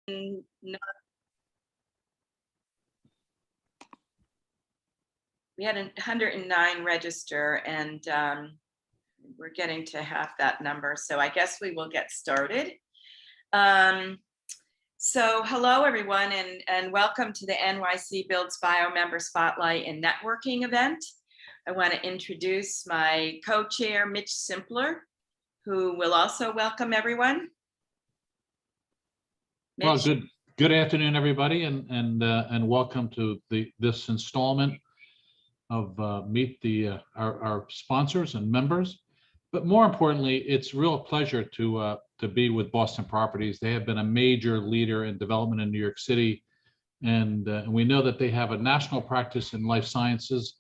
We had 109 register, and we're getting to half that number. So I guess we will get started. So hello, everyone, and welcome to the NYC Builds Bio Member Spotlight and Networking event. I want to introduce my co-chair, Mitch Simpler, who will also welcome everyone. Mitch. Well, good afternoon, everybody, and welcome to this installment of Meet our sponsors and members. But more importantly, it's a real pleasure to be with Boston Properties. They have been a major leader in development in New York City, and we know that they have a national practice in life sciences,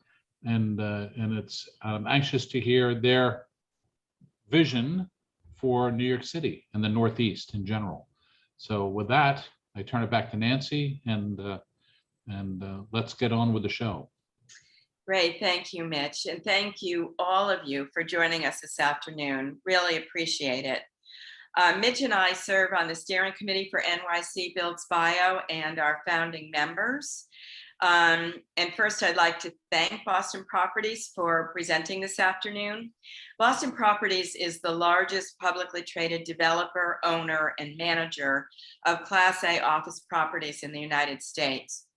and I'm anxious to hear their vision for New York City and the Northeast in general. So with that, I turn it back to Nancy, and let's get on with the show. Great, thank you, Mitch, and thank you all of you for joining us this afternoon. Really appreciate it. Mitch and I serve on the steering committee for NYC Builds Bio and our founding members. And first, I'd like to thank Boston Properties for presenting this afternoon. Boston Properties is the largest publicly traded developer, owner, and manager of Class A office properties in the United States.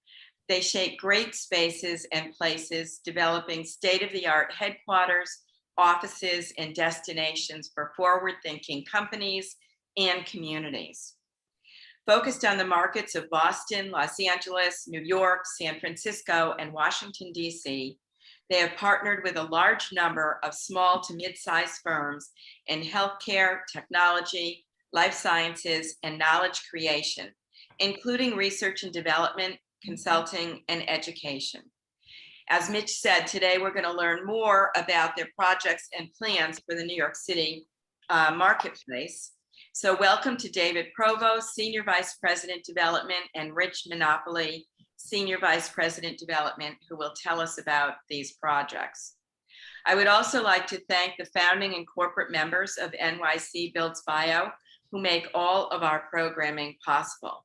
They shape great spaces and places, developing state-of-the-art headquarters, offices, and destinations for forward-thinking companies and communities. Focused on the markets of Boston, Los Angeles, New York, San Francisco, and Washington, D.C., they have partnered with a large number of small to mid-sized firms in healthcare, technology, life sciences, and knowledge creation, including research and development, consulting, and education. As Mitch said, today we're going to learn more about their projects and plans for the New York City marketplace. So welcome to David Provost, Senior Vice President Development, and Rich Monopoly, Senior Vice President Development, who will tell us about these projects. I would also like to thank the founding and corporate members of NYC Builds Bio, who make all of our programming possible.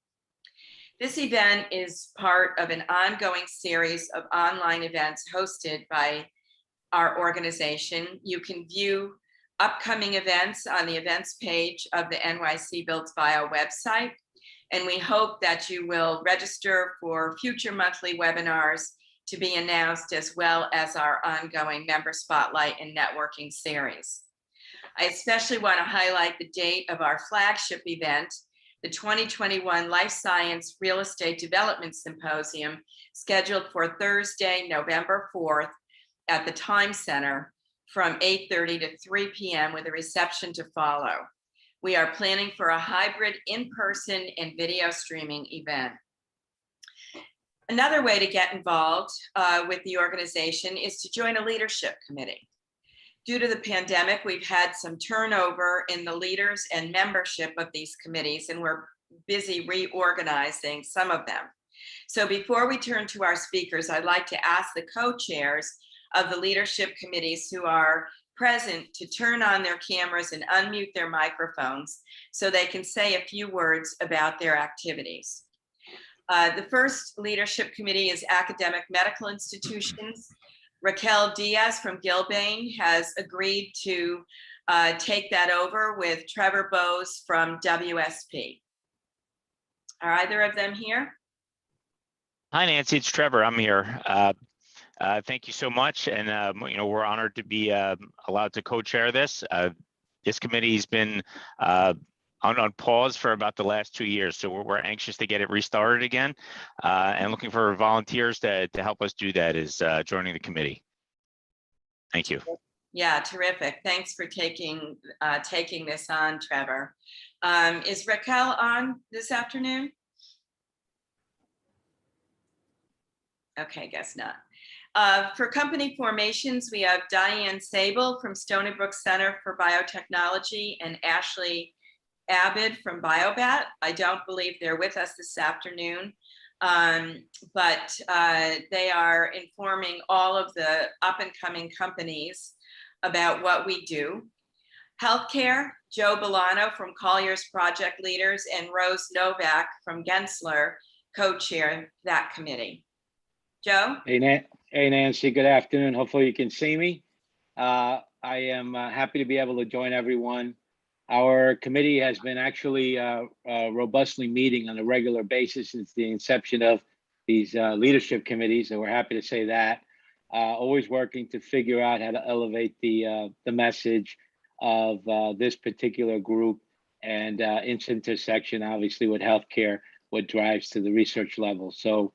This event is part of an ongoing series of online events hosted by our organization. You can view upcoming events on the events page of the NYC Builds Bio website, and we hope that you will register for future monthly webinars to be announced, as well as our ongoing member spotlight and networking series. I especially want to highlight the date of our flagship event, the 2021 Life Science Real Estate Development Symposium, scheduled for Thursday, November 4th at the Time Center from 8:30 to 3 p.m. with a reception to follow. We are planning for a hybrid in-person and video streaming event. Another way to get involved with the organization is to join a leadership committee. Due to the pandemic, we've had some turnover in the leaders and membership of these committees, and we're busy reorganizing some of them. So before we turn to our speakers, I'd like to ask the co-chairs of the leadership committees who are present to turn on their cameras and unmute their microphones so they can say a few words about their activities. The first leadership committee is Academic Medical Institutions. Raquel Diaz from Gilbane has agreed to take that over with Trevor Bowes from WSP. Are either of them here? Hi, Nancy, it's Trevor. I'm here. Thank you so much, and we're honored to be allowed to co-chair this. This committee's been on pause for about the last 2 years, so we're anxious to get it restarted again, and looking for volunteers to help us do that is joining the committee. Thank you. Yeah, terrific. Thanks for taking this on, Trevor. Is Raquel on this afternoon? Okay, guess not. For company formations, we have Diane Sable from Stony Brook Center for Biotechnology and Ashley Abid from BioBat. I don't believe they're with us this afternoon, but they are informing all of the up and coming companies about what we do. Healthcare, Joe Bolano from Collier's Project Leaders, and Rose Novak from Gensler co-chair that committee. Joe? Hey, Nancy, good afternoon. Hopefully you can see me. I am happy to be able to join everyone. Our committee has been actually robustly meeting on a regular basis since the inception of these leadership committees, and we're happy to say that. Always working to figure out how to elevate the message of this particular group and its intersection, obviously, with healthcare, what drives to the research level. So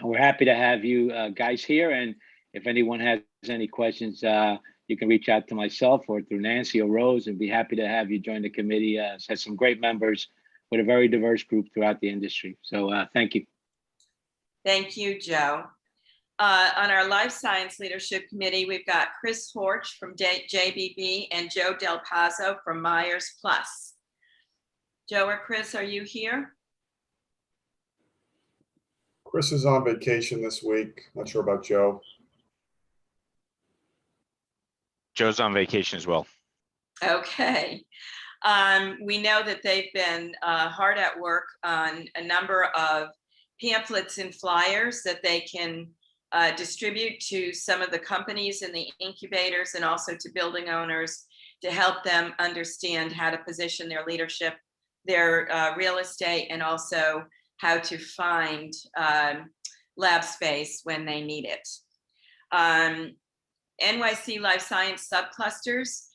we're happy to have you guys here, and if anyone has any questions, you can reach out to myself or through Nancy or Rose, and be happy to have you join the committee. It has some great members with a very diverse group throughout the industry. So thank you. Thank you, Joe. On our Life Science Leadership Committee, we've got Chris Horch from JBB and Joe Del Pazzo from Myers Plus. Joe or Chris, are you here? Chris is on vacation this week. Not sure about Joe. Joe's on vacation as well. Okay. We know that they've been hard at work on a number of pamphlets and flyers that they can distribute to some of the companies in the incubators and also to building owners to help them understand how to position their leadership, their real estate, and also how to find lab space when they need it. NYC Life Science subclusters,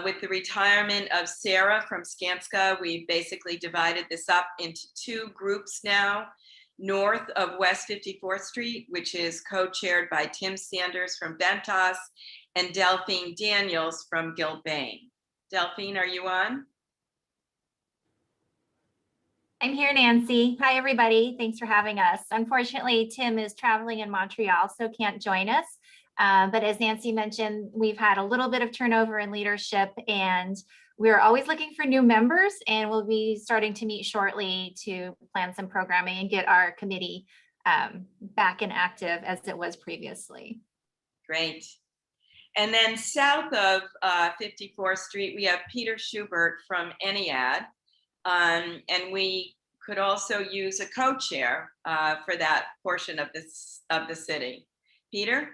with the retirement of Sarah from Skanska, we basically divided this up into two groups now. North of West 54th Street, which is co-chaired by Tim Sanders from Ventas and Delphine Daniels from Gilbane. Delphine, are you on? I'm here, Nancy. Hi, everybody. Thanks for having us. Unfortunately, Tim is traveling in Montreal, so can't join us. But as Nancy mentioned, we've had a little bit of turnover in leadership, and we're always looking for new members, and we'll be starting to meet shortly to plan some programming and get our committee back and active as it was previously. Great. And then south of 54th Street, we have Peter Schubert from Ennead. And we could also use a co-chair for that portion of the city. Peter?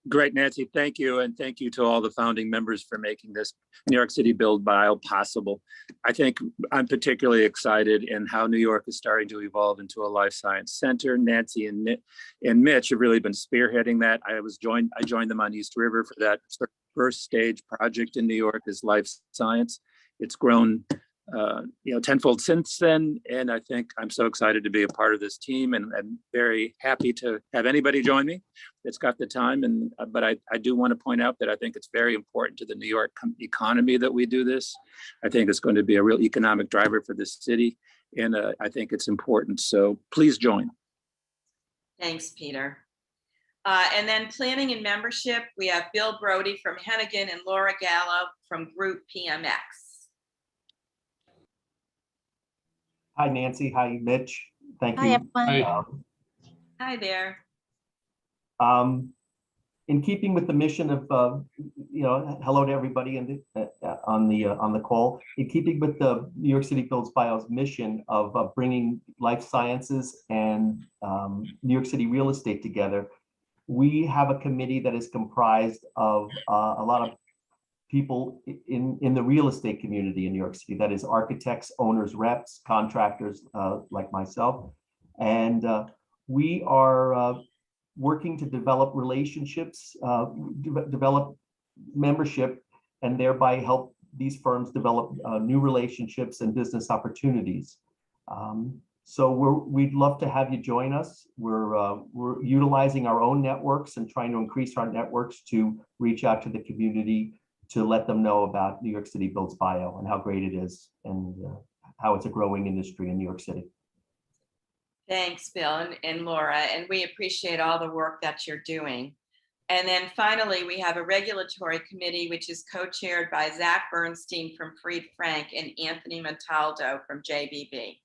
Great, Nancy. Thank you. And thank you to all the founding members for making this New York City Build Bio possible. I think I'm particularly excited in how New York is starting to evolve into a life science center. Nancy and Mitch have really been spearheading that. I joined them on East River for that first stage project in New York as life science. It's grown tenfold since then. And I think I'm so excited to be a part of this team, and I'm very happy to have anybody join me that's got the time. But I do want to point out that I think it's very important to the New York economy that we do this. I think it's going to be a real economic driver for this city. And I think it's important. So please join. Thanks, Peter. And then planning and membership, we have Bill Brody from Hennigan and Laura Gallo from Group PMX. Hi, Nancy. Hi, Mitch. Thank Hi, you. everyone. Hi there. In keeping with the mission of, hello to everybody on the call. In keeping with the New York City Builds Bio's mission of bringing life sciences and New York City real estate together, we have a committee that is comprised of a lot of people in the real estate community in New York City. That is architects, owners, reps, contractors like myself. And we are working to develop relationships, develop membership, and thereby help these firms develop new relationships and business opportunities. So we'd love to have you join us. We're utilizing our own networks and trying to increase our networks to reach out to the community, to let them know about New York City Builds Bio and how great it is, and how it's a growing industry in New York City. Thanks, Bill and Laura, and we appreciate all the work that you're doing. And then finally, we have a regulatory committee, which is co-chaired by Zach Bernstein from Fried Frank and Anthony Montaldo from JBB.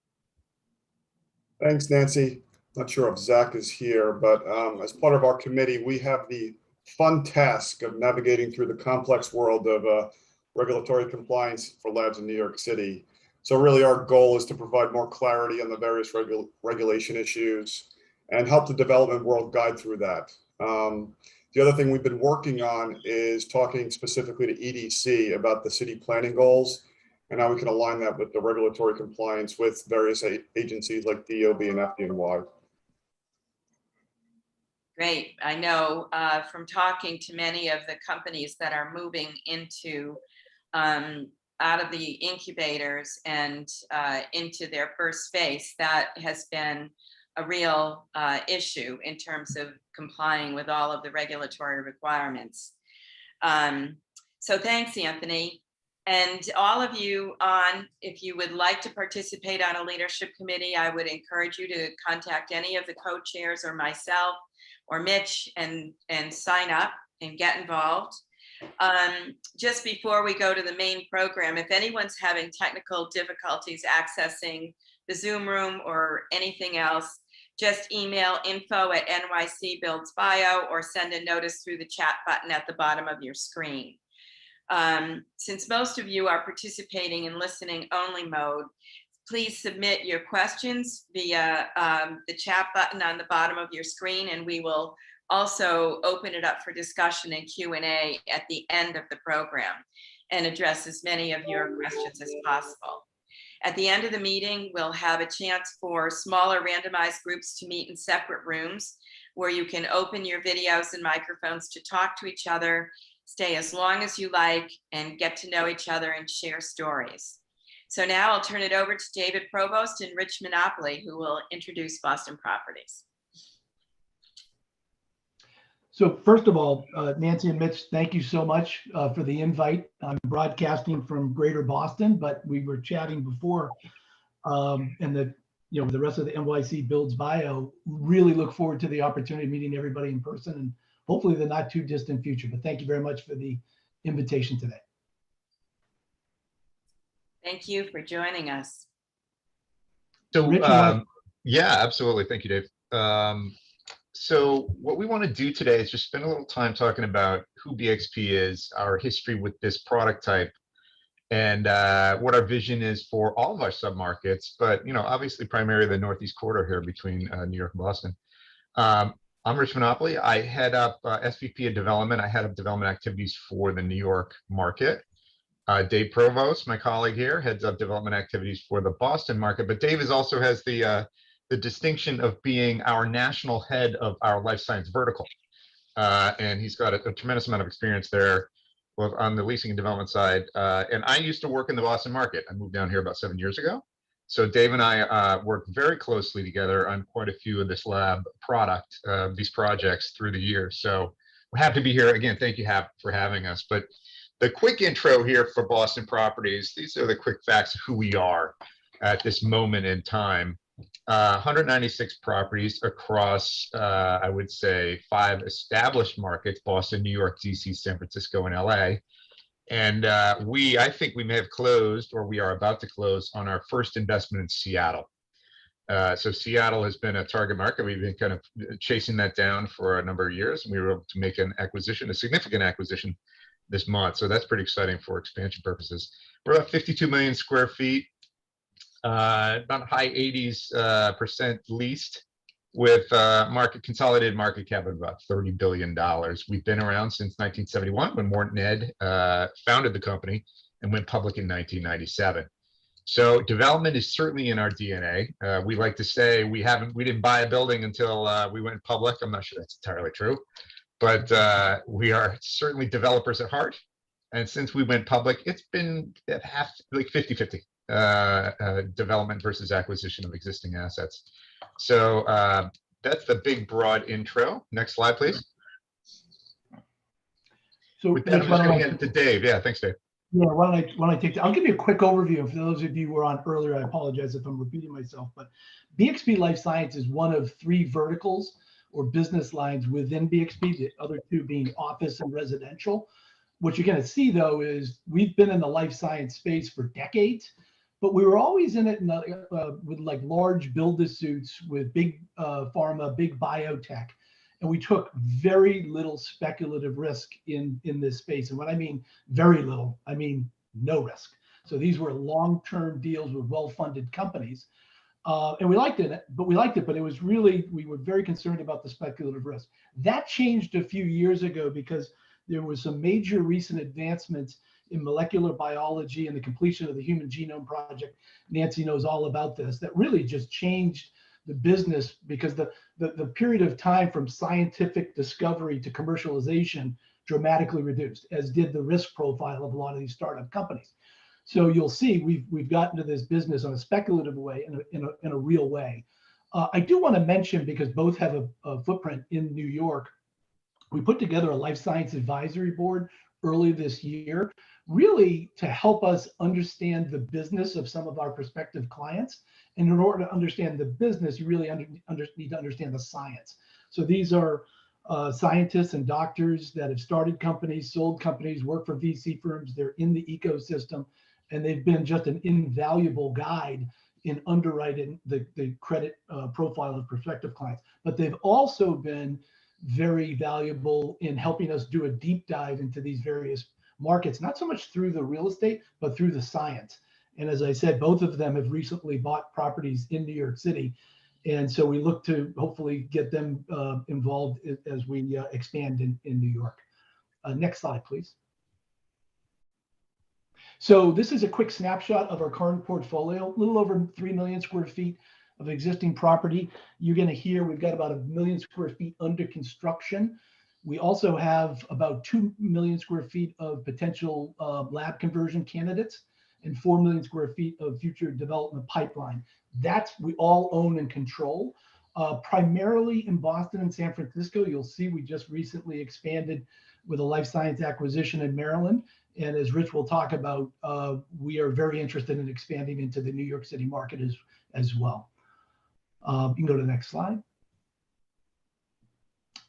Thanks, Nancy. Not sure if Zach is here, but as part of our committee, we have the fun task of navigating through the complex world of regulatory compliance for labs in New York City. So really our goal is to provide more clarity on the various regulation issues and help the development world guide through that. The other thing we've been working on is talking specifically to EDC about the city planning goals and how we can align that with the regulatory compliance with various agencies like DOB and FDNY. Great. I know from talking to many of the companies that are moving into out of the incubators and into their first phase, that has been a real issue in terms of complying with all of the regulatory requirements. So thanks, Anthony. And all of you if you would like to participate on a leadership committee, I would encourage you to contact any of the co-chairs or myself or Mitch and sign up and get involved. Just before we go to the main program, if anyone's having technical difficulties accessing the Zoom room or anything else, just email info@nycbuildsbio or send a notice through the chat button at the bottom of your screen. Since most of you are participating in listening only mode, please submit your questions via the chat button on the bottom of your screen, and we will also open it up for discussion and Q&A at the end of the program and address as many of your questions as possible. At the end of the meeting, we'll have a chance for smaller randomized groups to meet in separate rooms where you can open your videos and microphones to talk to each other, stay as long as you like, and get to know each other and share stories. So now I'll turn it over to David Provost and Rich Monopoly, who will introduce Boston Properties. So first of all, Nancy and Mitch, thank you so much for the invite. I'm broadcasting from Greater Boston, but we were chatting before, and the rest of the NYC Builds Bio. Really look forward to the opportunity of meeting everybody in person, and hopefully the not too distant future. But thank you very much for the invitation today. Thank you for joining us. So, Rich, yeah, absolutely. Thank you, Dave. So what we want to do today is just spend a little time talking about who BXP is, our history with this product type, and what our vision is for all of our submarkets, but obviously primarily the Northeast corridor here between New York and Boston. I'm Rich Monopoly. I head up SVP of development. I head up development activities for the New York market. Dave Provost, my colleague here, heads up development activities for the Boston market, but Dave also has the distinction of being our national head of our life science vertical. And he's got a tremendous amount of experience there, both on the leasing and development side. And I used to work in the Boston market. I moved down here about 7 years ago. So Dave and I worked very closely together on quite a few of this lab product, these projects through the years. So we're happy to be here. Again, thank you for having us. But the quick intro here for Boston Properties, these are the quick facts of who we are at this moment in time. 196 properties across, I would say, 5 established markets: Boston, New York, DC, San Francisco, and LA. And I think we may have closed, or we are about to close, on our first investment in Seattle. So Seattle has been a target market. We've been kind of chasing that down for a number of years, and we were able to make an acquisition, a significant acquisition this month. So that's pretty exciting for expansion purposes. We're about 52 million square feet. About high 80s% leased, with consolidated market cap of about $30 billion. We've been around since 1971, when Morton Ed founded the company and went public in 1997. So development is certainly in our DNA. We like to say we didn't buy a building until we went public. I'm not sure that's entirely true, but we are certainly developers at heart. And since we went public, it's been like 50-50. Development versus acquisition of existing assets. So that's the big broad intro. Next slide, please. So with that, I'm just going to get to Dave. Yeah, thanks, Dave. Yeah, why don't I take that? I'll give you a quick overview. For those of you who were on earlier, I apologize if I'm repeating myself, but BXP Life Science is one of 3 verticals or business lines within BXP, the other 2 being office and residential. What you're going to see, though, is we've been in the life science space for decades, but we were always in it with like large build-to-suits with big pharma, big biotech. And we took very little speculative risk in this space. And when I mean very little, I mean no risk. So these were long-term deals with well-funded companies. And we liked it, but it was really, we were very concerned about the speculative risk. That changed a few years ago because there was some major recent advancements in molecular biology and the completion of the Human Genome Project. Nancy knows all about this. That really just changed the business because the period of time from scientific discovery to commercialization dramatically reduced, as did the risk profile of a lot of these startup companies. So you'll see we've gotten to this business on a speculative way, in a real way. I do want to mention, because both have a footprint in New York, we put together a life science advisory board early this year, really to help us understand the business of some of our prospective clients. And in order to understand the business, you really need to understand the science. So these are scientists and doctors that have started companies, sold companies, work for VC firms. They're in the ecosystem, and they've been just an invaluable guide in underwriting the credit profile of prospective clients. But they've also been very valuable in helping us do a deep dive into these various markets, not so much through the real estate, but through the science. And as I said, both of them have recently bought properties in New York City. And so we look to hopefully get them involved as we expand in New York. Next slide, please. So this is a quick snapshot of our current portfolio, a little over 3 million square feet of existing property. You're going to hear we've got about 1 million square feet under construction. We also have about 2 million square feet of potential lab conversion candidates and 4 million square feet of future development pipeline. That's we all own and control. Primarily in Boston and San Francisco. You'll see we just recently expanded with a life science acquisition in Maryland. And as Rich will talk about, we are very interested in expanding into the New York City market as well. You can go to the next slide.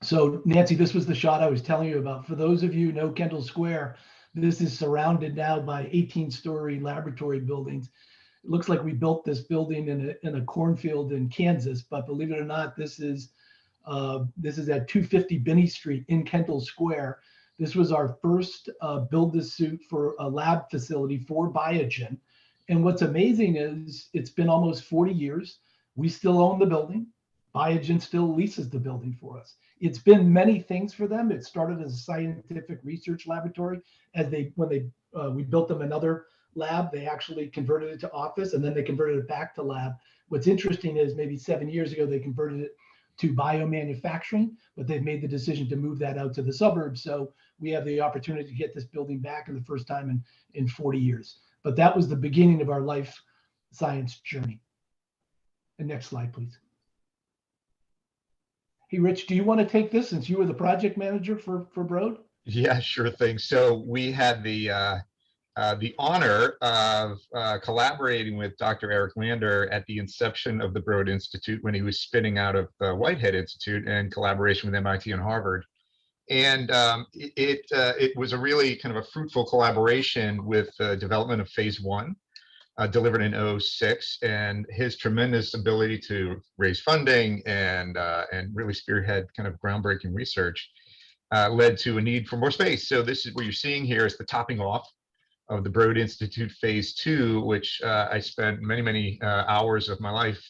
So Nancy, this was the shot I was telling you about. For those of you who know Kendall Square, this is surrounded now by 18-story laboratory buildings. It looks like we built this building in a cornfield in Kansas, but believe it or not, this is at 250 Binney Street in Kendall Square. This was our first build-to-suit for a lab facility for Biogen. And what's amazing is it's been almost 40 years. We still own the building. Biogen still leases the building for us. It's been many things for them. It started as a scientific research laboratory. We built them another lab, they actually converted it to office, and then they converted it back to lab. What's interesting is maybe 7 years ago, they converted it to biomanufacturing, but they've made the decision to move that out to the suburbs. So we have the opportunity to get this building back in the first time in 40 years. But that was the beginning of our life science journey. And next slide, please. Hey, Rich, do you want to take this since you were the project manager for Broad? Yeah, sure thing. So we had the honor of collaborating with Dr. Eric Lander at the inception of the Broad Institute when he was spinning out of the Whitehead Institute in collaboration with MIT and Harvard. And it was a really kind of a fruitful collaboration with the development of phase 1, delivered in 2006, and his tremendous ability to raise funding and really spearhead kind of groundbreaking research led to a need for more space. So this is what you're seeing here is the topping off of the Broad Institute phase 2, which I spent many hours of my life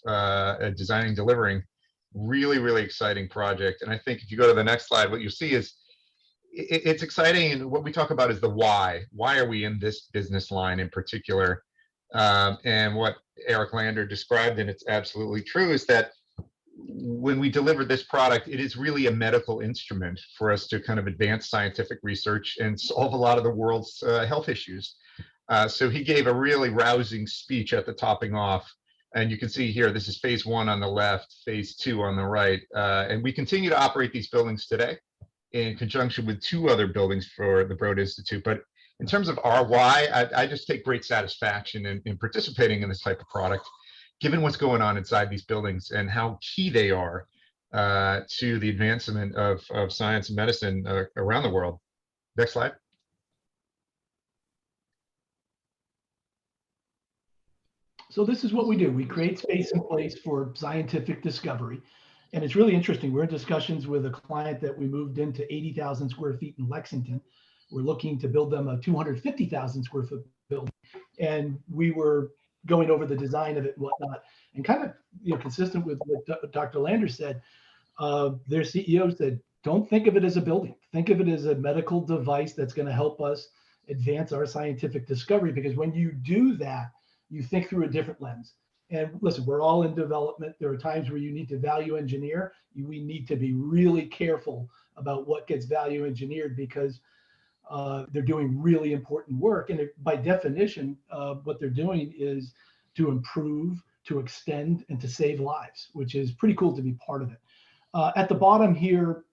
designing, delivering. Really exciting project. And I think if you go to the next slide, what you'll see is it's exciting. And what we talk about is the why. Why are we in this business line in particular? And what Eric Lander described, and it's absolutely true, is that when we deliver this product, it is really a medical instrument for us to kind of advance scientific research and solve a lot of the world's health issues. So he gave a really rousing speech at the topping off. And you can see here, this is phase 1 on the left, phase 2 on the right. And we continue to operate these buildings today in conjunction with 2 other buildings for the Broad Institute. But in terms of our why, I just take great satisfaction in participating in this type of product, given what's going on inside these buildings and how key they are to the advancement of science and medicine around the world. Next slide. So this is what we do. We create space and place for scientific discovery. And it's really interesting. We're in discussions with a client that we moved into 80,000 square feet in Lexington. We're looking to build them a 250,000 square foot building. And we were going over the design of it and whatnot, and kind of, consistent with what Dr. Lander said, their CEO said, don't think of it as a building. Think of it as a medical device that's going to help us advance our scientific discovery, because when you do that, you think through a different lens. And listen, we're all in development. There are times where you need to value engineer. We need to be really careful about what gets value engineered, because they're doing really important work. And by definition, what they're doing is to improve, to extend, and to save lives, which is pretty cool to be part of it. At the bottom here,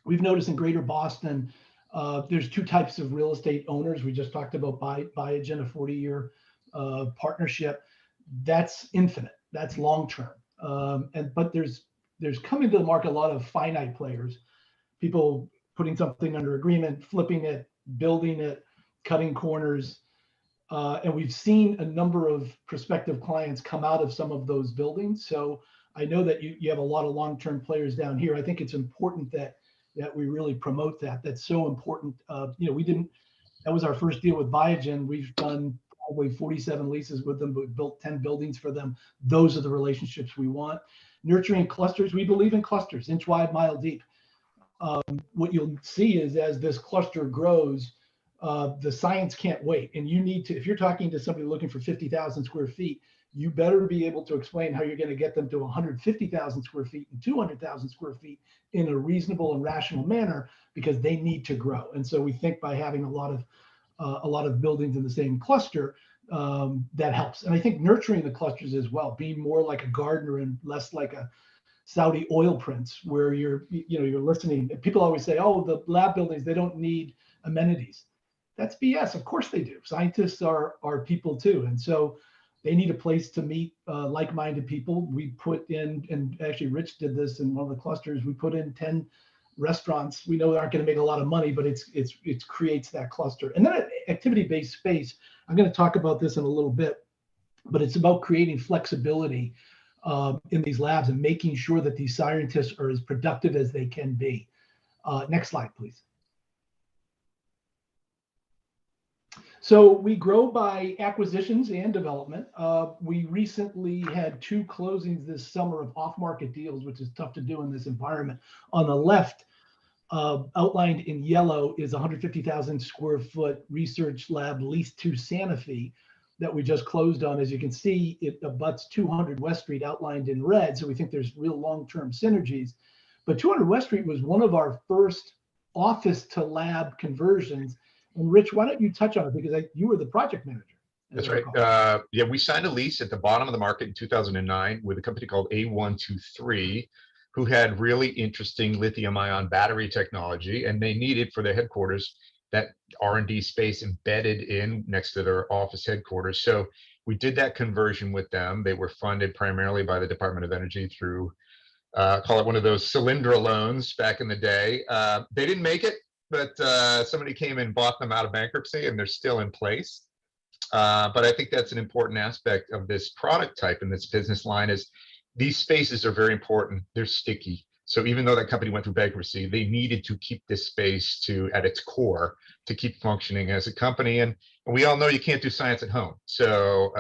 we've noticed in Greater Boston, there's two types of real estate owners. We just talked about Biogen, a 40-year partnership. That's infinite. That's long-term. But there's coming to the market a lot of finite players, people putting something under agreement, flipping it, building it, cutting corners. And we've seen a number of prospective clients come out of some of those buildings. So I know that you have a lot of long-term players down here. I think it's important that we really promote that. That's so important. That was our first deal with Biogen. We've done probably 47 leases with them, but we built 10 buildings for them. Those are the relationships we want. Nurturing clusters. We believe in clusters, inch wide, mile deep. What you'll see is as this cluster grows, the science can't wait. And you need to, if you're talking to somebody looking for 50,000 square feet, you better be able to explain how you're going to get them to 150,000 square feet and 200,000 square feet in a reasonable and rational manner, because they need to grow. And so we think by having a lot of buildings in the same cluster, that helps. And I think nurturing the clusters as well, being more like a gardener and less like a Saudi oil prince, where you're listening. People always say, oh, the lab buildings, they don't need amenities. That's BS. Of course they do. Scientists are people too. And so they need a place to meet like-minded people. We put in, and actually Rich did this in one of the clusters, we put in 10 restaurants. We know they aren't going to make a lot of money, but it creates that cluster. And then activity-based space, I'm going to talk about this in a little bit, but it's about creating flexibility in these labs and making sure that these scientists are as productive as they can be. Next slide, please. So we grow by acquisitions and development. We recently had 2 closings this summer of off-market deals, which is tough to do in this environment. On the left, outlined in yellow, is 150,000 square foot research lab leased to Sanofi that we just closed on. As you can see, it abuts 200 West Street, outlined in red. So we think there's real long-term synergies. But 200 West Street was one of our first office to lab conversions. And Rich, why don't you touch on it, because you were the project manager. That's right. Yeah, we signed a lease at the bottom of the market in 2009 with a company called A123, who had really interesting lithium-ion battery technology, and they needed for their headquarters that R&D space embedded in next to their office headquarters. So we did that conversion with them. They were funded primarily by the Department of Energy through, call it one of those Solyndra loans back in the day. They didn't make it, but somebody came and bought them out of bankruptcy, and they're still in place. But I think that's an important aspect of this product type in this business line is these spaces are very important. They're sticky. So even though that company went through bankruptcy, they needed to keep this space at its core to keep functioning as a company. And we all know you can't do science at home. So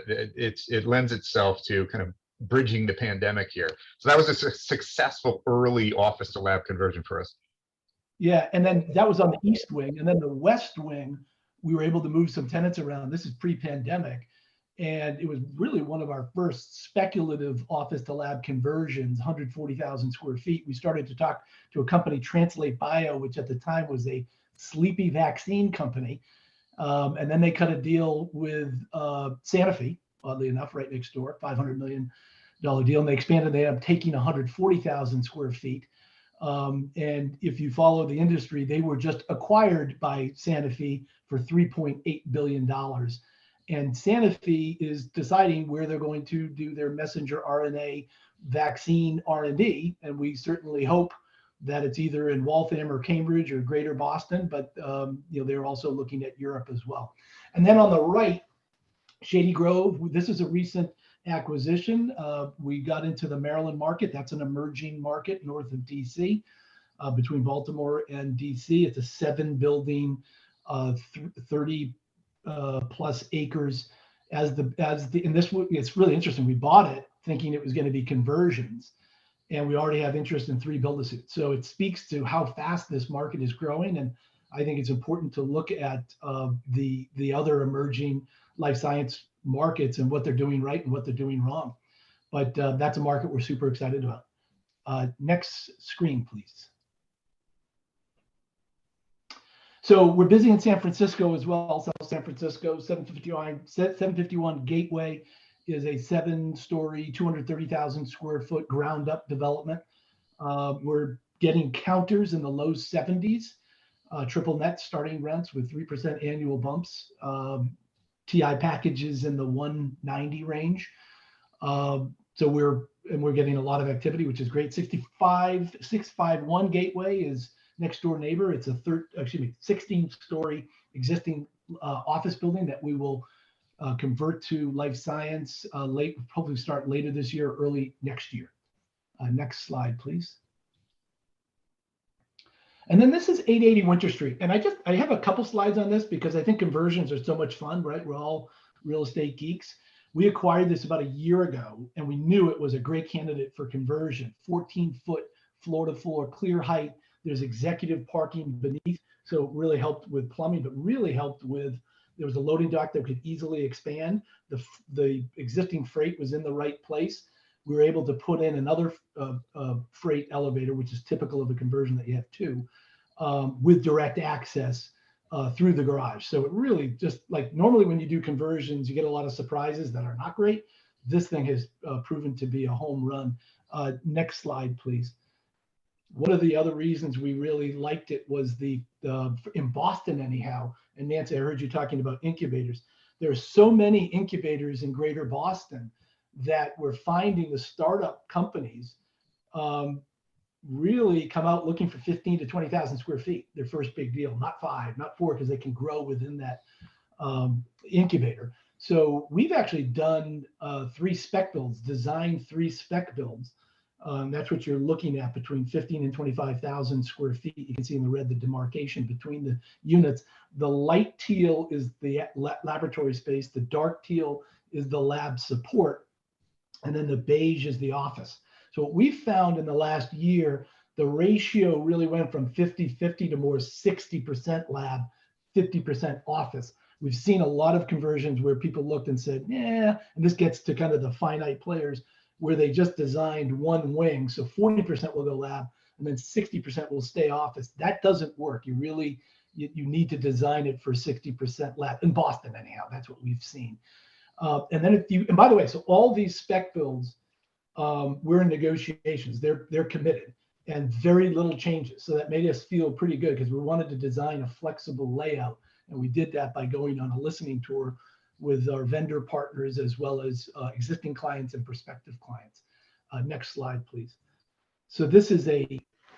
it lends itself to kind of bridging the pandemic here. So that was a successful early office to lab conversion for us. Yeah, and then that was on the east wing. And then the west wing, we were able to move some tenants around. This is pre-pandemic. And it was really one of our first speculative office to lab conversions, 140,000 square feet. We started to talk to a company, Translate Bio, which at the time was a sleepy vaccine company. And then they cut a deal with Sanofi, oddly enough, right next door, $500 million deal. And they expanded, they ended up taking 140,000 square feet. And if you follow the industry, they were just acquired by Sanofi for $3.8 billion. And Sanofi is deciding where they're going to do their messenger RNA vaccine R&D. And we certainly hope that it's either in Waltham or Cambridge or Greater Boston, but they're also looking at Europe as well. And then on the right, Shady Grove, this is a recent acquisition. We got into the Maryland market. That's an emerging market north of DC, between Baltimore and DC. It's a 7-building, 30 plus acres. It's really interesting. We bought it thinking it was going to be conversions, and we already have interest in 3 build-to-suits. So it speaks to how fast this market is growing, and I think it's important to look at the other emerging life science markets and what they're doing right and what they're doing wrong. But that's a market we're super excited about. Next screen, please. So we're busy in San Francisco as well. South San Francisco, 751 Gateway is a 7-story, 230,000 square foot ground up development. We're getting counters in the low 70s, triple net starting rents with 3% annual bumps, TI packages in the 190 range. So we're getting a lot of activity, which is great. 651 Gateway is next door neighbor. It's a 16-story existing office building that we will convert to life science probably start later this year, early next year. Next slide, please. And then this is 880 Winter Street. And I have a couple slides on this because I think conversions are so much fun, right? We're all real estate geeks. We acquired this about a year ago, and we knew it was a great candidate for conversion. 14-foot floor-to-floor clear height. There's executive parking beneath, so it really helped with plumbing, but really helped with, there was a loading dock that could easily expand. The existing freight was in the right place. We were able to put in another freight elevator, which is typical of a conversion that you have two, with direct access through the garage. So it really just, like normally when you do conversions, you get a lot of surprises that are not great. This thing has proven to be a home run. Next slide, please. One of the other reasons we really liked it was in Boston anyhow, and Nancy, I heard you talking about incubators. There are so many incubators in greater Boston that we're finding the startup companies really come out looking for 15 to 20,000 square feet, their first big deal, not 5, not 4, because they can grow within that incubator. So we've actually done 3 spec builds, designed 3 spec builds. That's what you're looking at, between 15 and 25,000 square feet. You can see in the red the demarcation between the units. The light teal is the laboratory space. The dark teal is the lab support. And then the beige is the office. So what we found in the last year, the ratio really went from 50-50 to more 60% lab, 50% office. We've seen a lot of conversions where people looked and said, yeah, and this gets to kind of the finite players, where they just designed one wing. So 40% will go lab and then 60% will stay office. That doesn't work. You really, you need to design it for 60% lab in Boston anyhow. That's what we've seen. And then and by the way, so all these spec builds, we're in negotiations. They're committed and very little changes. So that made us feel pretty good because we wanted to design a flexible layout. And we did that by going on a listening tour with our vendor partners, as well as existing clients and prospective clients. Next slide, please. So this is a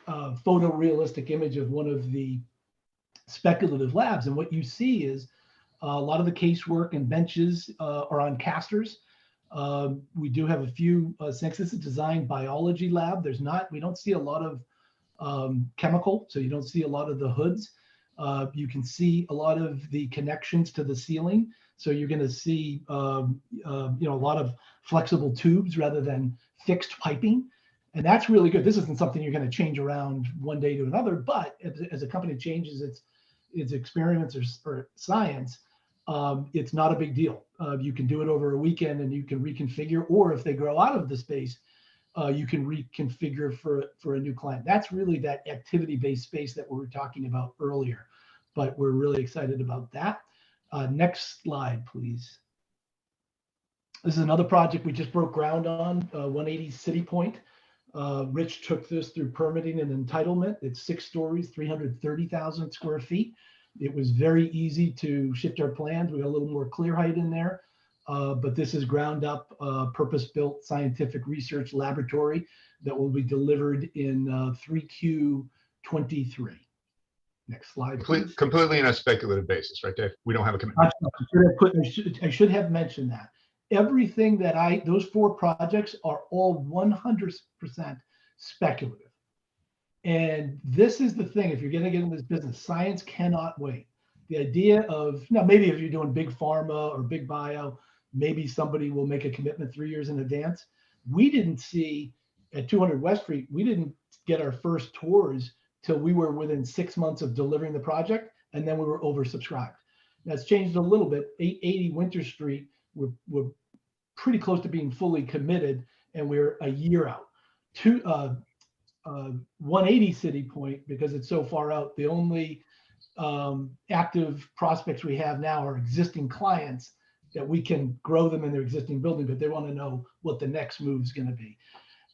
photorealistic image of one of the speculative labs. And what you see is a lot of the casework and benches are on casters. We do have a few sinks. This is a design biology lab. We don't see a lot of chemical, so you don't see a lot of the hoods. You can see a lot of the connections to the ceiling. So you're going to see, a lot of flexible tubes rather than fixed piping. And that's really good. This isn't something you're going to change around one day to another, but as a company changes its experiments or science, it's not a big deal. You can do it over a weekend and you can reconfigure, or if they grow out of the space, you can reconfigure for a new client. That's really that activity-based space that we were talking about earlier, but we're really excited about that. Next slide, please. This is another project we just broke ground on, 180 City Point. Rich took this through permitting and entitlement. It's 6 stories, 330,000 square feet. It was very easy to shift our plans. We got a little more clear height in there, but this is ground up, purpose-built scientific research laboratory that will be delivered in 3Q23. Next slide, please. Completely on a speculative basis, right, Dave? We don't have a commitment. I should have mentioned that. everything that those 4 projects are all 100% speculative. And this is the thing, if you're going to get in this business, science cannot wait. The idea of, now maybe if you're doing big pharma or big bio, maybe somebody will make a commitment 3 years in advance. We didn't see at 200 West Street, we didn't get our first tours till we were within 6 months of delivering the project, and then we were oversubscribed. That's changed a little bit. 880 Winter Street, we're pretty close to being fully committed, and we're a year out. 180 City Point, because it's so far out, the only active prospects we have now are existing clients that we can grow them in their existing building, but they want to know what the next move is going to be.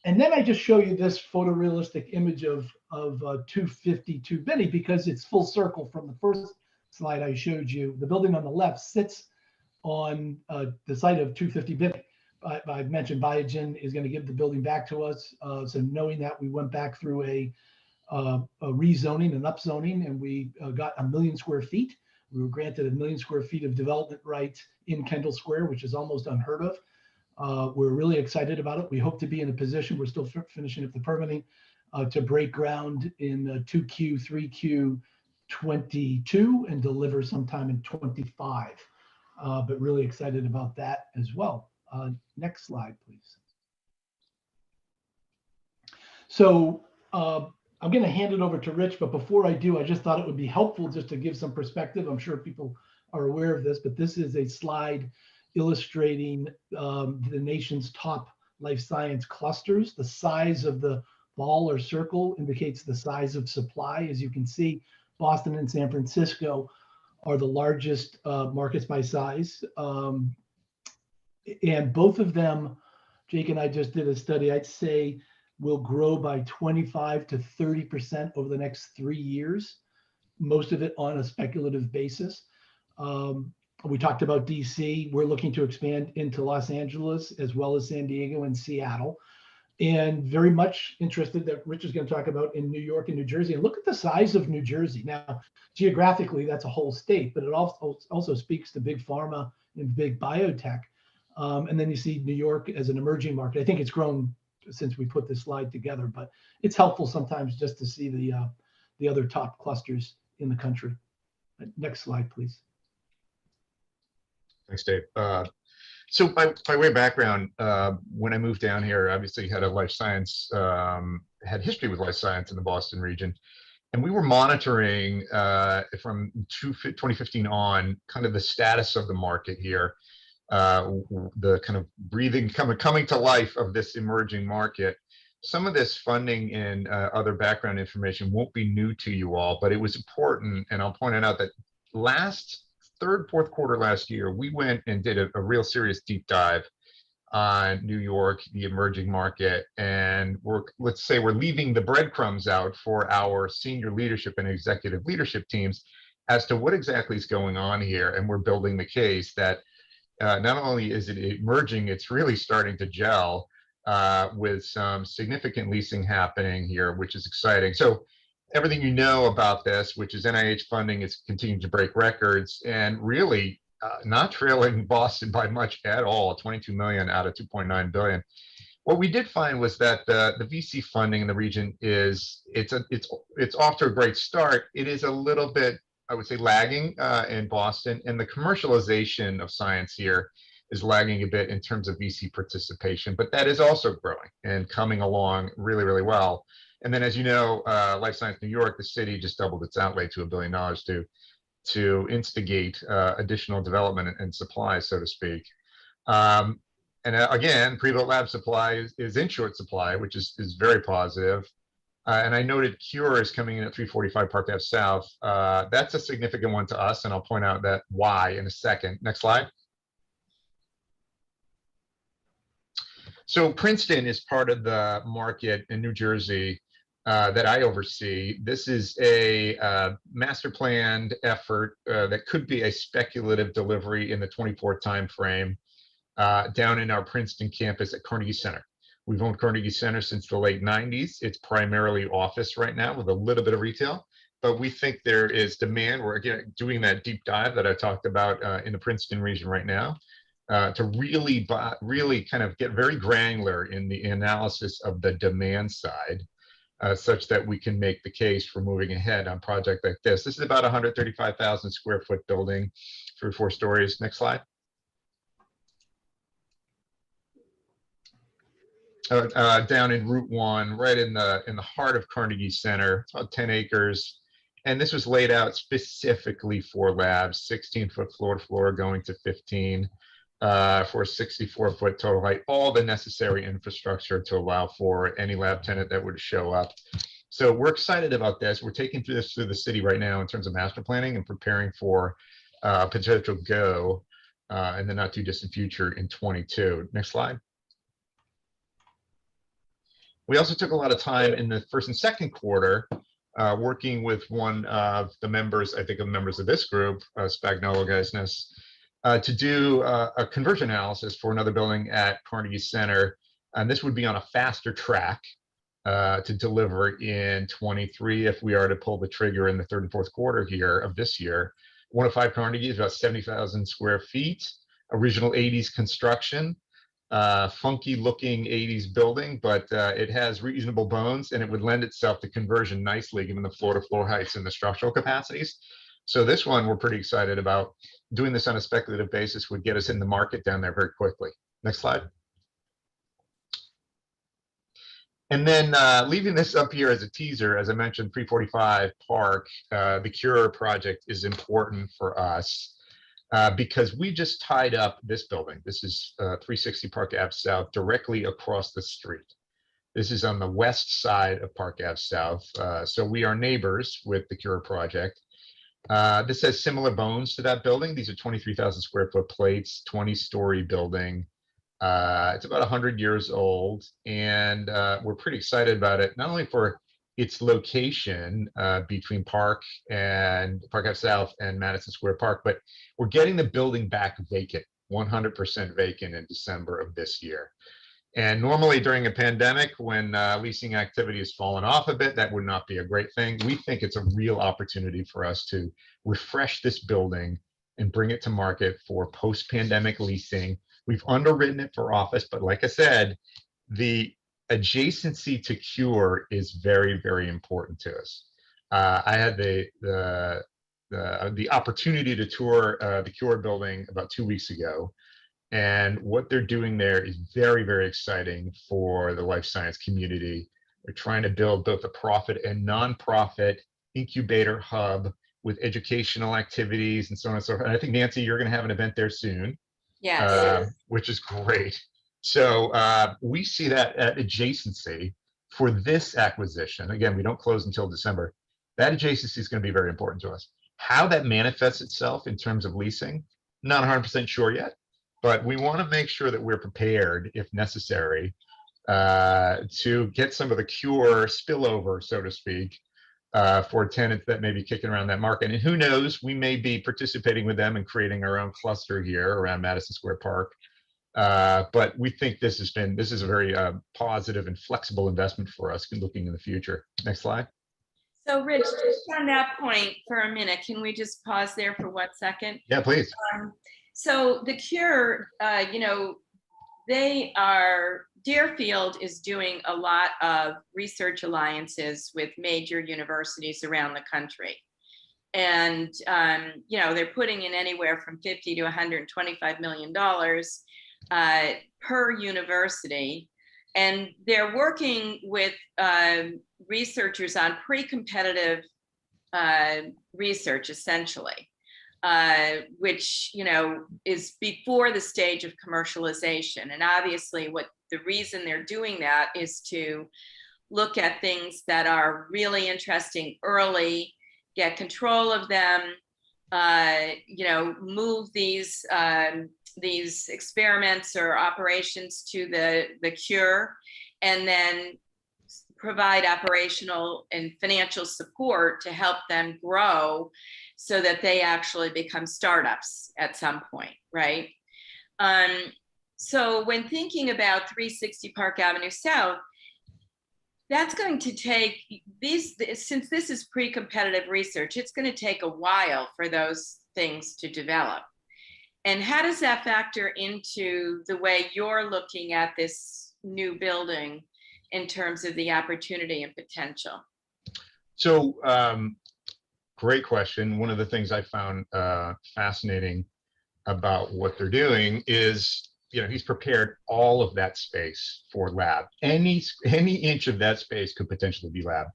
And then I just show you this photorealistic image of 252 Binney, because it's full circle from the first slide I showed you. The building on the left sits on the site of 250 Binney. I mentioned Biogen is going to give the building back to us. So knowing that, we went back through a rezoning and upzoning, and we got 1 million square feet. We were granted 1 million square feet of development rights in Kendall Square, which is almost unheard of. We're really excited about it. We hope to be in a position, we're still finishing up the permitting, to break ground in 2Q, 3Q 22 and deliver sometime in 25. But really excited about that as well. Next slide, please. So I'm going to hand it over to Rich, but before I do, I just thought it would be helpful just to give some perspective. I'm sure people are aware of this, but this is a slide illustrating the nation's top life science clusters. The size of the ball or circle indicates the size of supply. As you can see, Boston and San Francisco are the largest markets by size. And both of them, Jake and I just did a study, I'd say will grow by 25 to 30% over the next 3 years, most of it on a speculative basis. We talked about DC. We're looking to expand into Los Angeles as well as San Diego and Seattle. And very much interested that Rich is going to talk about in New York and New Jersey. And look at the size of New Jersey. Now, geographically, that's a whole state, but it also speaks to big pharma and big biotech. And then you see New York as an emerging market. I think it's grown since we put this slide together, but it's helpful sometimes just to see the other top clusters in the country. Next slide, please. Thanks, Dave. So by way of background, when I moved down here, obviously had a life science, had history with life science in the Boston region. And we were monitoring from 2015 on kind of the status of the market here, the kind of breathing, coming to life of this emerging market. Some of this funding and other background information won't be new to you all, but it was important. And I'll point it out that fourth quarter last year, we went and did a real serious deep dive on New York, the emerging market. And let's say we're leaving the breadcrumbs out for our senior leadership and executive leadership teams as to what exactly is going on here. And we're building the case that not only is it emerging, it's really starting to gel with some significant leasing happening here, which is exciting. So everything you know about this, which is NIH funding, is continuing to break records and really not trailing Boston by much at all, 22 million out of 2.9 billion. What we did find was that the VC funding in the region it's off to a great start. It is a little bit, I would say, lagging in Boston, and the commercialization of science here is lagging a bit in terms of VC participation, but that is also growing and coming along really, really well. And then, as you know, Life Science New York, the city just doubled its outlay to $1 billion to instigate additional development and supply, so to speak. And again, pre-built lab supply is in short supply, which is very positive. And I noted Cure is coming in at 345 Park Ave South. That's a significant one to us, and I'll point out that why in a second. Next slide. So Princeton is part of the market in New Jersey that I oversee. This is a master planned effort that could be a speculative delivery in the 24 timeframe down in our Princeton campus at Carnegie Center. We've owned Carnegie Center since the late 90s. It's primarily office right now with a little bit of retail, but we think there is demand. We're again doing that deep dive that I talked about in the Princeton region right now. to really kind of get very granular in the analysis of the demand side, such that we can make the case for moving ahead on a project like this. This is about 135,000 square foot building, 3 or 4 stories. Next slide. Down in Route 1, right in the heart of Carnegie Center. It's about 10 acres. And this was laid out specifically for labs, 16-foot floor to floor going to 15 for 64-foot total height, all the necessary infrastructure to allow for any lab tenant that would show up. So we're excited about this. We're taking this through the city right now in terms of master planning and preparing for potential go in the not too distant future in 22. Next slide. We also took a lot of time in the first and second quarter working with one of the members, I think of members of this group, Spagnolo Geisness, to do a conversion analysis for another building at Carnegie Center. And this would be on a faster track to deliver in 23 if we are to pull the trigger in the 3rd and 4th quarter here of this year. 105 Carnegie is about 70,000 square feet, original 80s construction. Funky looking 80s building, but it has reasonable bones and it would lend itself to conversion nicely given the floor to floor heights and the structural capacities. So this one we're pretty excited about. Doing this on a speculative basis would get us in the market down there very quickly. Next slide. And then leaving this up here as a teaser, as I mentioned, 345 Park, the Cure project is important for us. Because we just tied up this building. This is 360 Park Ave South, directly across the street. This is on the west side of Park Ave South. So we are neighbors with the Cure project. This has similar bones to that building. These are 23,000 square foot plates, 20-story building. It's about 100 years old, and we're pretty excited about it, not only for its location between Park Ave South and Madison Square Park, but we're getting the building back vacant, 100% vacant in December of this year. And normally during a pandemic, when leasing activity has fallen off a bit, that would not be a great thing. We think it's a real opportunity for us to refresh this building and bring it to market for post-pandemic leasing. We've underwritten it for office, but like I said, the adjacency to Cure is very, very important to us. I had the opportunity to tour the Cure building about 2 weeks ago, and what they're doing there is very, very exciting for the life science community. They're trying to build both a profit and nonprofit incubator hub with educational activities and so on and so forth. And I think, Nancy, you're going to have an event there soon. Yes. Which is great. So we see that adjacency for this acquisition. Again, we don't close until December. That adjacency is going to be very important to us. How that manifests itself in terms of leasing, not 100% sure yet, but we want to make sure that we're prepared, if necessary, to get some of the Cure spillover, so to speak, for tenants that may be kicking around that market. And who knows, we may be participating with them and creating our own cluster here around Madison Square Park. But we think this is a very positive and flexible investment for us looking in the future. Next slide. So Rich, just on that point for a minute, can we just pause there for 1 second? Yeah, please. So the Cure, Deerfield is doing a lot of research alliances with major universities around the country. And, they're putting in anywhere from $50 to $125 million per university. And they're working with researchers on pre-competitive research, essentially, which, is before the stage of commercialization. And obviously the reason they're doing that is to look at things that are really interesting early, get control of them, move these experiments or operations to the Cure, and then provide operational and financial support to help them grow so that they actually become startups at some point, right? So when thinking about 360 Park Avenue South, that's going to take since this is pre-competitive research, it's going to take a while for those things to develop. And how does that factor into the way you're looking at this new building in terms of the opportunity and potential? So, great question. One of the things I found fascinating about what they're doing is, he's prepared all of that space for lab. Any inch of that space could potentially be lab,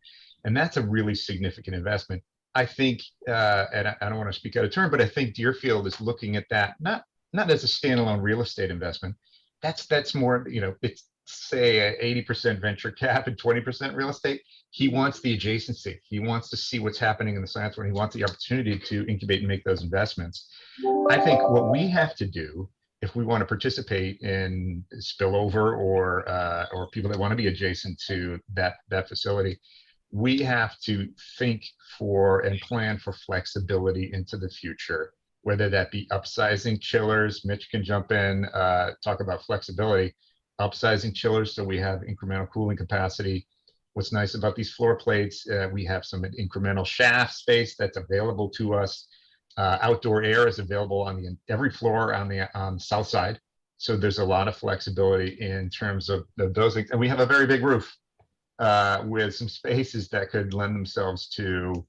and that's a really significant investment. I think, and I don't want to speak out of turn, but I think Deerfield is looking at that not as a standalone real estate investment. That's more, it's say a 80% venture cap and 20% real estate. He wants the adjacency. He wants to see what's happening in the science world. He wants the opportunity to incubate and make those investments. I think what we have to do, if we want to participate in spillover or people that want to be adjacent to that facility, we have to think for and plan for flexibility into the future, whether that be upsizing chillers. Mitch can jump in, talk about flexibility, upsizing chillers so we have incremental cooling capacity. What's nice about these floor plates, we have some incremental shaft space that's available to us. Outdoor air is available on every floor on the south side. So there's a lot of flexibility in terms of those things. And we have a very big roof with some spaces that could lend themselves to,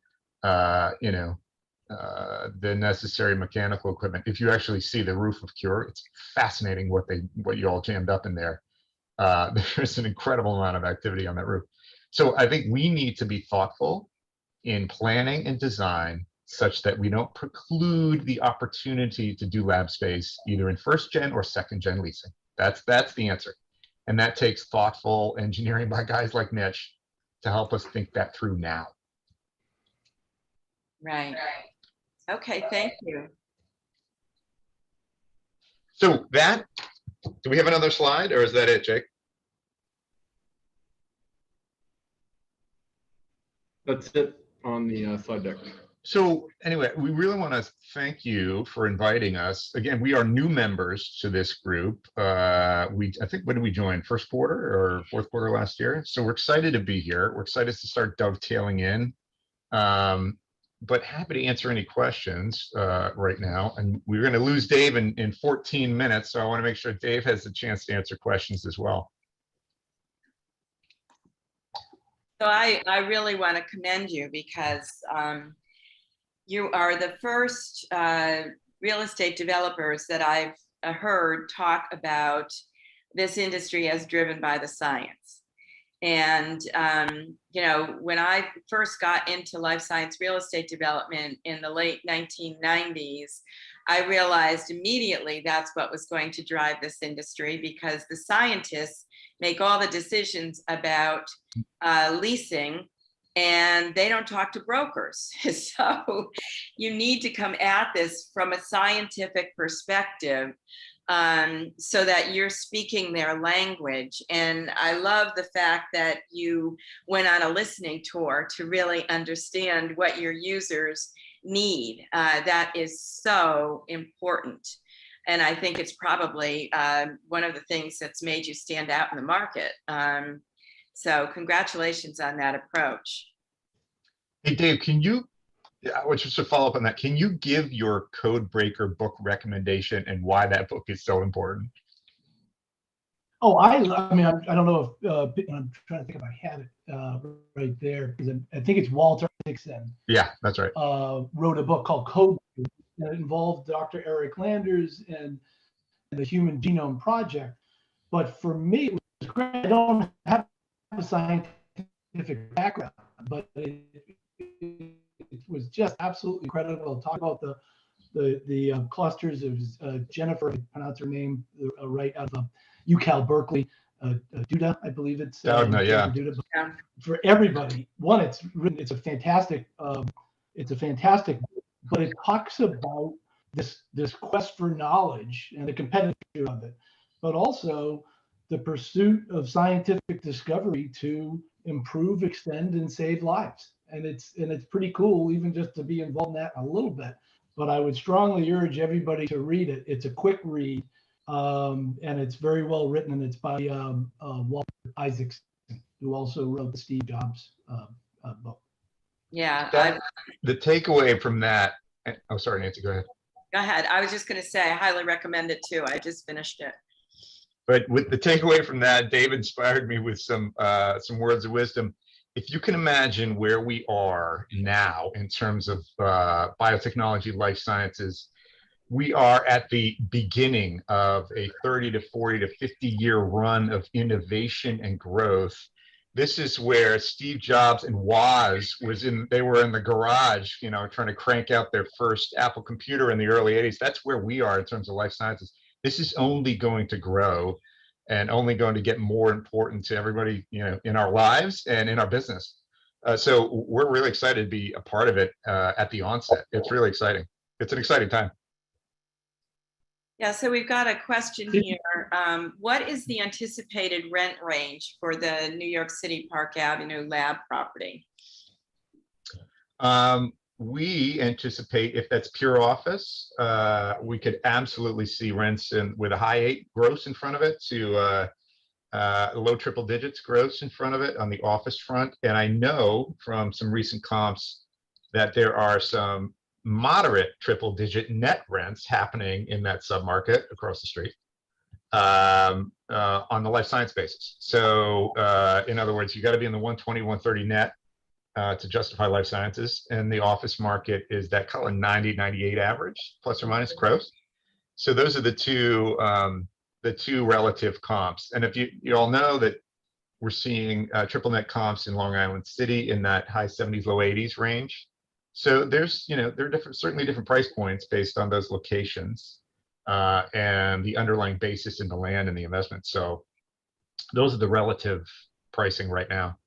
the necessary mechanical equipment. If you actually see the roof of Cure, it's fascinating what you all jammed up in there. There's an incredible amount of activity on that roof. So I think we need to be thoughtful in planning and design such that we don't preclude the opportunity to do lab space either in first gen or second gen leasing. That's the answer. And that takes thoughtful engineering by guys like Mitch to help us think that through now. Right. Okay, thank you. So do we have another slide or is that it, Jake? That's it on the slide deck. So anyway, we really want to thank you for inviting us. Again, we are new members to this group. I think, when did we join? First quarter or fourth quarter last year? So we're excited to be here. We're excited to start dovetailing in. But happy to answer any questions right now. And we're going to lose Dave in 14 minutes. So I want to make sure Dave has the chance to answer questions as well. So I really want to commend you because you are the first real estate developers that I've heard talk about this industry as driven by the science. And, when I first got into life science real estate development in the late 1990s, I realized immediately that's what was going to drive this industry, because the scientists make all the decisions about leasing, and they don't talk to brokers. So you need to come at this from a scientific perspective, so that you're speaking their language. And I love the fact that you went on a listening tour to really understand what your users need. That is so important. And I think it's probably one of the things that's made you stand out in the market. So congratulations on that approach. Hey, Dave, just to follow up on that, can you give your code breaker book recommendation and why that book is so important? Oh, I mean, I don't know if I'm trying to think if I have it right there, because I think it's Walter Isaacson. Yeah, that's right. Wrote a book called Code that involved Dr. Eric Landers and the Human Genome Project. But for me, it was great. I don't have a scientific background, but it was just absolutely incredible to talk about the clusters of Jennifer, I pronounce her name right, out of UCal Berkeley, Duda, I believe it's. Doudna, yeah. Duda. For everybody, one, it's a fantastic book, but it talks about this quest for knowledge and the competitive of it, but also the pursuit of scientific discovery to improve, extend, and save lives. And it's pretty cool, even just to be involved in that a little bit. But I would strongly urge everybody to read it. It's a quick read, and it's very well written. And it's by Walter Isaacson, who also wrote the Steve Jobs book. Yeah. The takeaway from that. Oh, sorry, Nancy, go ahead. Go ahead. I was just going to say, I highly recommend it too. I just finished it. But with the takeaway from that, Dave inspired me with some words of wisdom. If you can imagine where we are now in terms of biotechnology, life sciences, we are at the beginning of a 30 to 40 to 50-year run of innovation and growth. This is where Steve Jobs and Woz they were in the garage, you know, trying to crank out their first Apple computer in the early 80s. That's where we are in terms of life sciences. This is only going to grow and only going to get more important to everybody, you know, in our lives and in our business. So we're really excited to be a part of it at the onset. It's really exciting. It's an exciting time. Yeah, so we've got a question here. What is the anticipated rent range for the New York City Park Avenue lab property? We anticipate, if that's pure office, we could absolutely see rents with a high 8 gross in front of it to low triple digits gross in front of it on the office front. And I know from some recent comps that there are some moderate triple digit net rents happening in that submarket across the street on the life science basis. So in other words, you got to be in the 120, 130 net to justify life sciences, and the office market is that color 90, 98 average, plus or minus gross. So those are the two relative comps. And if you all know that we're seeing triple net comps in Long Island City in that high 70s, low 80s range. So there's, you know, there are certainly different price points based on those locations and the underlying basis in the land and the investment. So those are the relative pricing right now.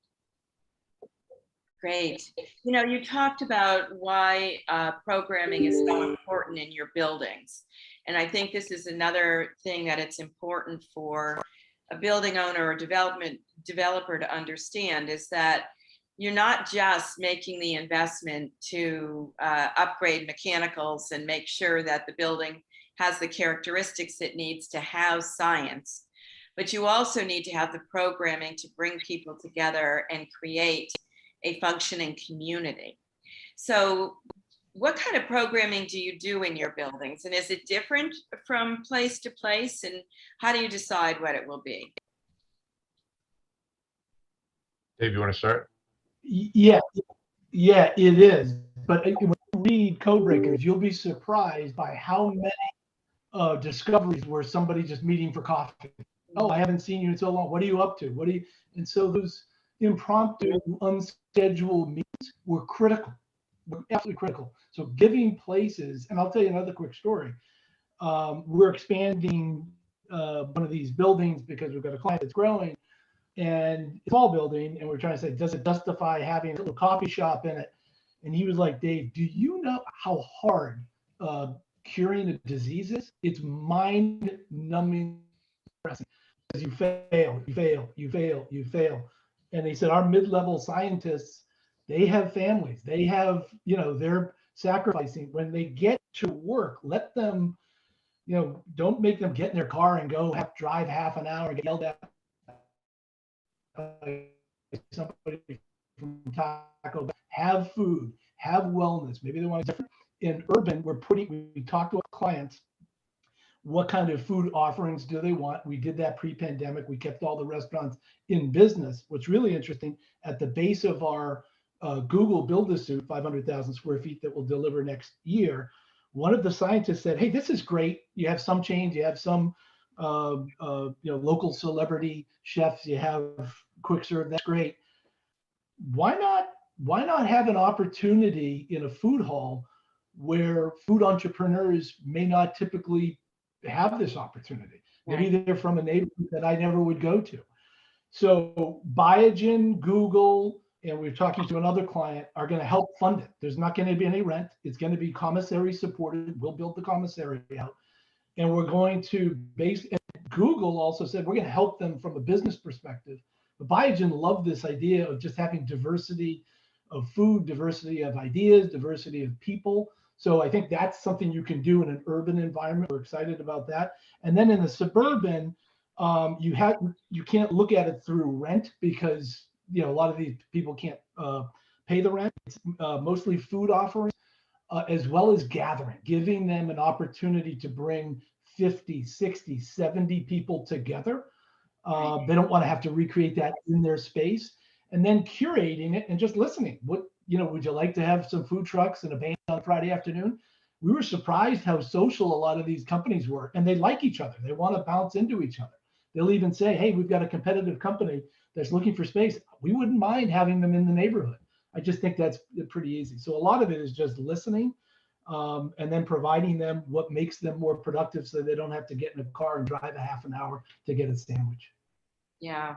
Great. You know, you talked about why programming is so important in your buildings. And I think this is another thing that it's important for a building owner or developer to understand, is that you're not just making the investment to upgrade mechanicals and make sure that the building has the characteristics it needs to house science, but you also need to have the programming to bring people together and create a functioning community. So what kind of programming do you do in your buildings? And is it different from place to place? And how do you decide what it will be? Dave, you want to start? Yeah, it is. But when you read Codebreakers, you'll be surprised by how many discoveries where somebody just meeting for coffee. Oh, I haven't seen you in so long. What are you up to? And so those impromptu, unscheduled meetings were critical, were absolutely critical. So giving places, and I'll tell you another quick story. We're expanding one of these buildings because we've got a client that's growing, and it's a small building, and we're trying to say, does it justify having a little coffee shop in it? And he was like, Dave, do you know how hard curing a disease is? It's mind-numbing, because you fail. And they said, our mid-level scientists, they have families, they have, you know, they're sacrificing. When they get to work, let them, you know, don't make them get in their car and go drive half an hour and get yelled at by somebody from Taco Bell. Have food, have wellness. Maybe they want to different. In urban, we talk to our clients, what kind of food offerings do they want? We did that pre-pandemic. We kept all the restaurants in business. What's really interesting, at the base of our Google Build-A-Suit, 500,000 square feet that will deliver next year, one of the scientists said, hey, this is great. You have some chains, you have some you know, local celebrity chefs, you have quick serve, that's great. Why not have an opportunity in a food hall where food entrepreneurs may not typically have this opportunity? Maybe they're from a neighborhood that I never would go to. So Biogen, Google, and we're talking to another client, are going to help fund it. There's not going to be any rent. It's going to be commissary supported. We'll build the commissary out. And we're going to and Google also said, we're going to help them from a business perspective. But Biogen loved this idea of just having diversity of food, diversity of ideas, diversity of people. So I think that's something you can do in an urban environment. We're excited about that. And then in the suburban, you can't look at it through rent, because, you know, a lot of these people can't pay the rent. It's mostly food offerings. as well as gathering, giving them an opportunity to bring 50, 60, 70 people together. They don't want to have to recreate that in their space, and then curating it and just listening. What, would you like to have some food trucks and a band on Friday afternoon? We were surprised how social a lot of these companies were, and they like each other. They want to bounce into each other. They'll even say, hey, we've got a competitive company that's looking for space. We wouldn't mind having them in the neighborhood. I just think that's pretty easy. So a lot of it is just listening, and then providing them what makes them more productive so they don't have to get in a car and drive a half an hour to get a sandwich. Yeah,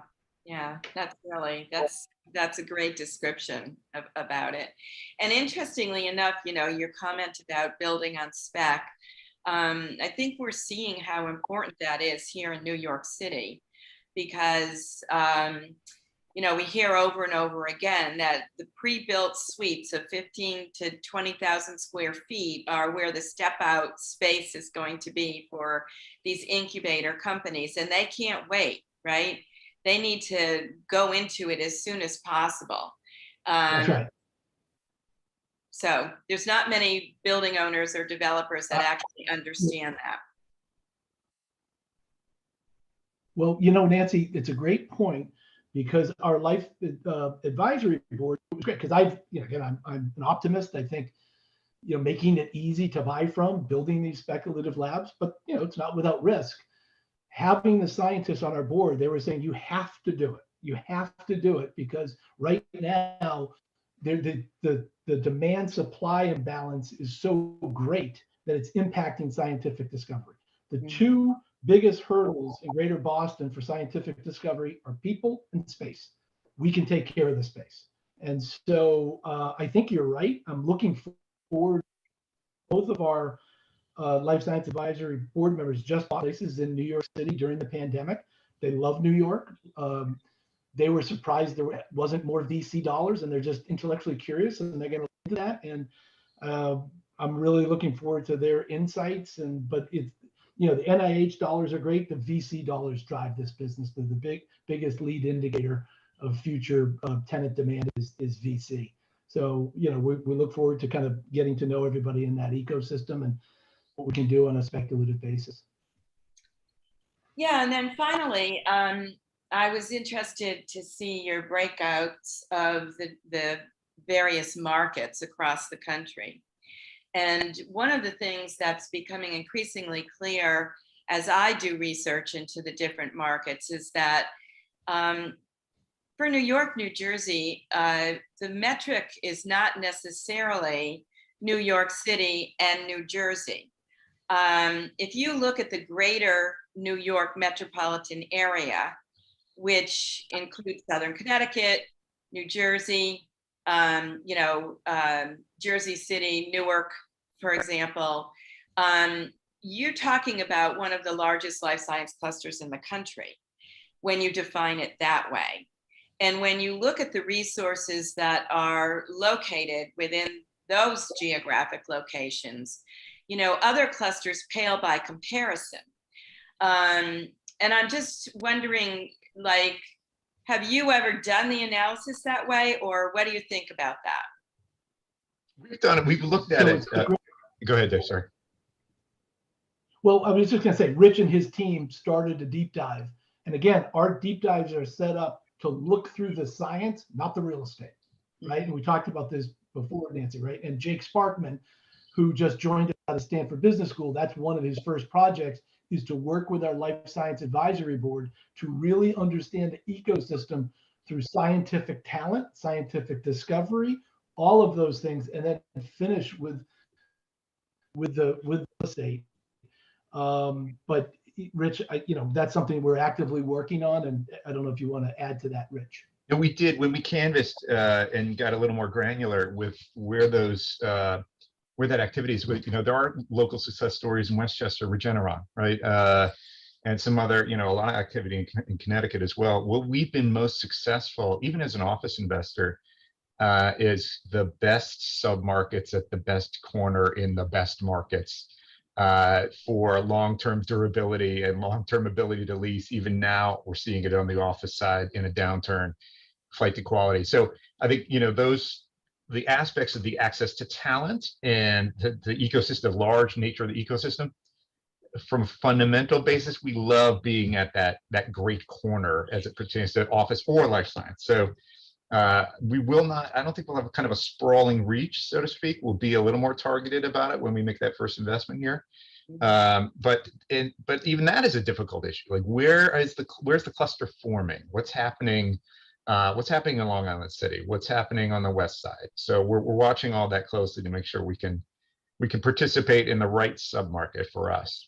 that's a great description about it. And interestingly enough, your comment about building on spec, I think we're seeing how important that is here in New York City, because we hear over and over again that the pre-built suites of 15 to 20,000 square feet are where the step out space is going to be for these incubator companies, and they can't wait, right? They need to go into it as soon as possible. That's right. So there's not many building owners or developers that actually understand that. Well, Nancy, it's a great point, because our life advisory board was great, because again, I'm an optimist. I think, making it easy to buy from, building these speculative labs, but it's not without risk. Having the scientists on our board, they were saying, you have to do it. You have to do it, because right now the demand supply imbalance is so great that it's impacting scientific discovery. The two biggest hurdles in Greater Boston for scientific discovery are people and space. We can take care of the space. And so I think you're right. I'm looking forward. Both of our life science advisory board members just bought places in New York City during the pandemic. They love New York. They were surprised there wasn't more VC dollars, and they're just intellectually curious, and they're going to look into that. And I'm really looking forward to their insights. But it's, the NIH dollars are great. The VC dollars drive this business. The biggest lead indicator of future tenant demand is VC. So, we look forward to kind of getting to know everybody in that ecosystem and what we can do on a speculative basis. Yeah, and then finally, I was interested to see your breakouts of the various markets across the country. And one of the things that's becoming increasingly clear as I do research into the different markets is that for New York, New Jersey, the metric is not necessarily New York City and New Jersey. If you look at the greater New York metropolitan area, which includes Southern Connecticut, New Jersey, Jersey City, Newark, for example, you're talking about one of the largest life science clusters in the country when you define it that way. And when you look at the resources that are located within those geographic locations, other clusters pale by comparison. And I'm just wondering, have you ever done the analysis that way, or what do you think about that? We've done it. We've looked at it. Go ahead, Dave. Sorry. Well, I was just going to say, Rich and his team started a deep dive. And again, our deep dives are set up to look through the science, not the real estate, right? And we talked about this before, Nancy, right? And Jake Sparkman, who just joined us out of Stanford Business School, that's one of his first projects, is to work with our life science advisory board to really understand the ecosystem through scientific talent, scientific discovery, all of those things, and then finish with the estate. But Rich, that's something we're actively working on, and I don't know if you want to add to that, Rich. And we did when we canvassed and got a little more granular with where those where that activity is. There are local success stories in Westchester, Regeneron, right? And some other, a lot of activity in Connecticut as well. What we've been most successful, even as an office investor, is the best submarkets at the best corner in the best markets for long-term durability and long-term ability to lease. Even now, we're seeing it on the office side in a downturn, flight to quality. So I think, the aspects of the access to talent and the ecosystem, large nature of the ecosystem. From a fundamental basis, we love being at that great corner as it pertains to office or life science. So we will not, I don't think we'll have kind of a sprawling reach, so to speak. We'll be a little more targeted about it when we make that first investment here. But even that is a difficult issue. Like where's the cluster forming? What's happening in Long Island City? What's happening on the west side? So we're watching all that closely to make sure we can participate in the right submarket for us.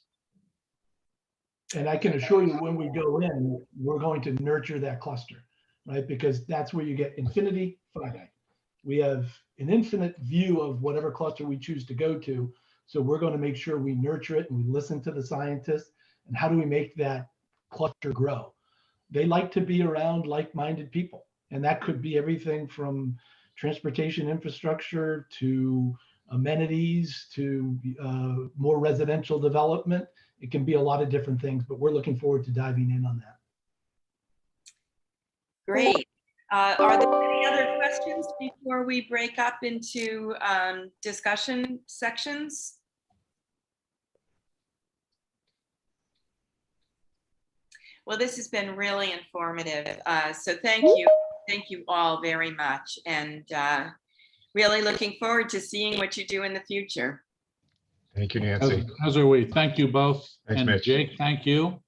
And I can assure you, when we go in, we're going to nurture that cluster, right? Because that's where you get infinity, finite. We have an infinite view of whatever cluster we choose to go to. So we're going to make sure we nurture it and we listen to the scientists. And how do we make that cluster grow? They like to be around like-minded people. And that could be everything from transportation infrastructure to amenities to more residential development. It can be a lot of different things, but we're looking forward to diving in on that. Great. Are there any other questions before we break up into discussion sections? Well, this has been really informative. So thank you all very much. And really looking forward to seeing what you do in the future. Thank you, Nancy. As are we. Thank you both. Thanks, And Mitch. Jake, thank you.